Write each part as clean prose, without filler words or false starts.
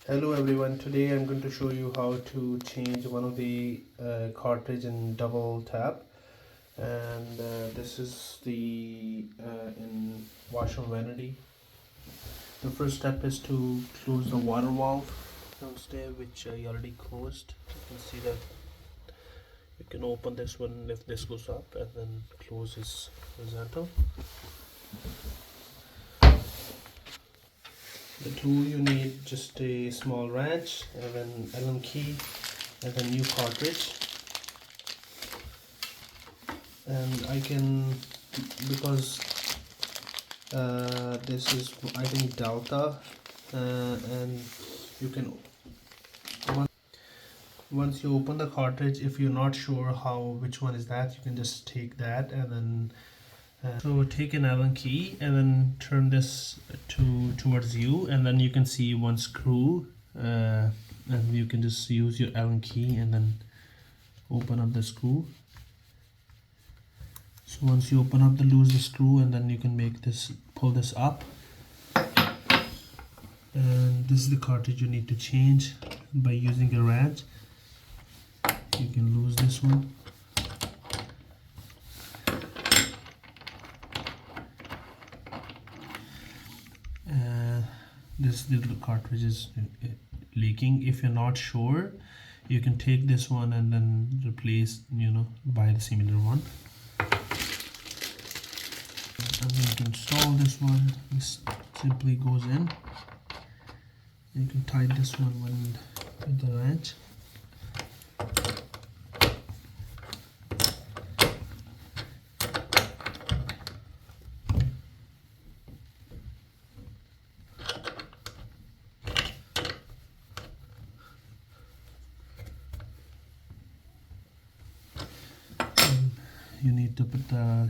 Hello everyone, today I'm going to show you how to change one of the cartridge in double tap, and this is the in washer vanity. The first step is to close the water valve downstairs, which I already closed. You can see that you can open this one if this goes up and then close this horizontal. The tool you need just a small wrench and then Allen key and a new cartridge. And I can, because this is I think Delta, and you can once you open the cartridge, if you're not sure which one is that, you can just take that and then so take an Allen key and then turn this towards you, and then you can see one screw, and you can just use your Allen key and then open up the screw. So once you open up, lose the screw, and then you can pull this up, and this is the cartridge you need to change by using a wrench. You can lose this one. This little cartridge is leaking. If you're not sure, you can take this one and then replace, buy the similar one. I'm going to install this one. This simply goes in. You can tighten this one with the wrench. You need to put the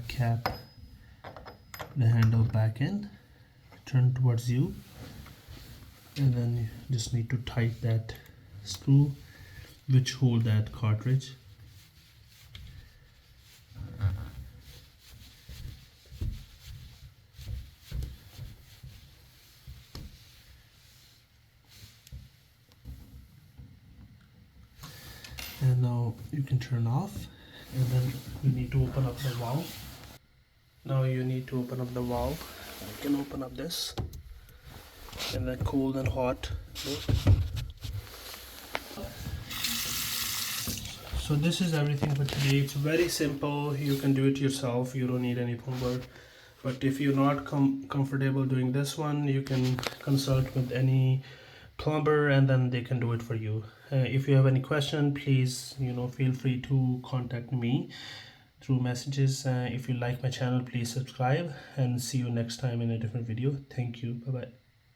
handle back in, turn towards you, and then you just need to tighten that screw which hold that cartridge. And now you can turn off, and then you need to open up the valve. Now you need to open up the valve. You can open up this, and then cold and hot. So this is everything for today. It's very simple. You can do it yourself. You don't need any plumber. But if you're not comfortable doing this one, you can consult with any plumber and then they can do it for you. If you have any question, please feel free to contact me through messages. If you like my channel, please subscribe, and see you next time in a different video. Thank you. Bye bye.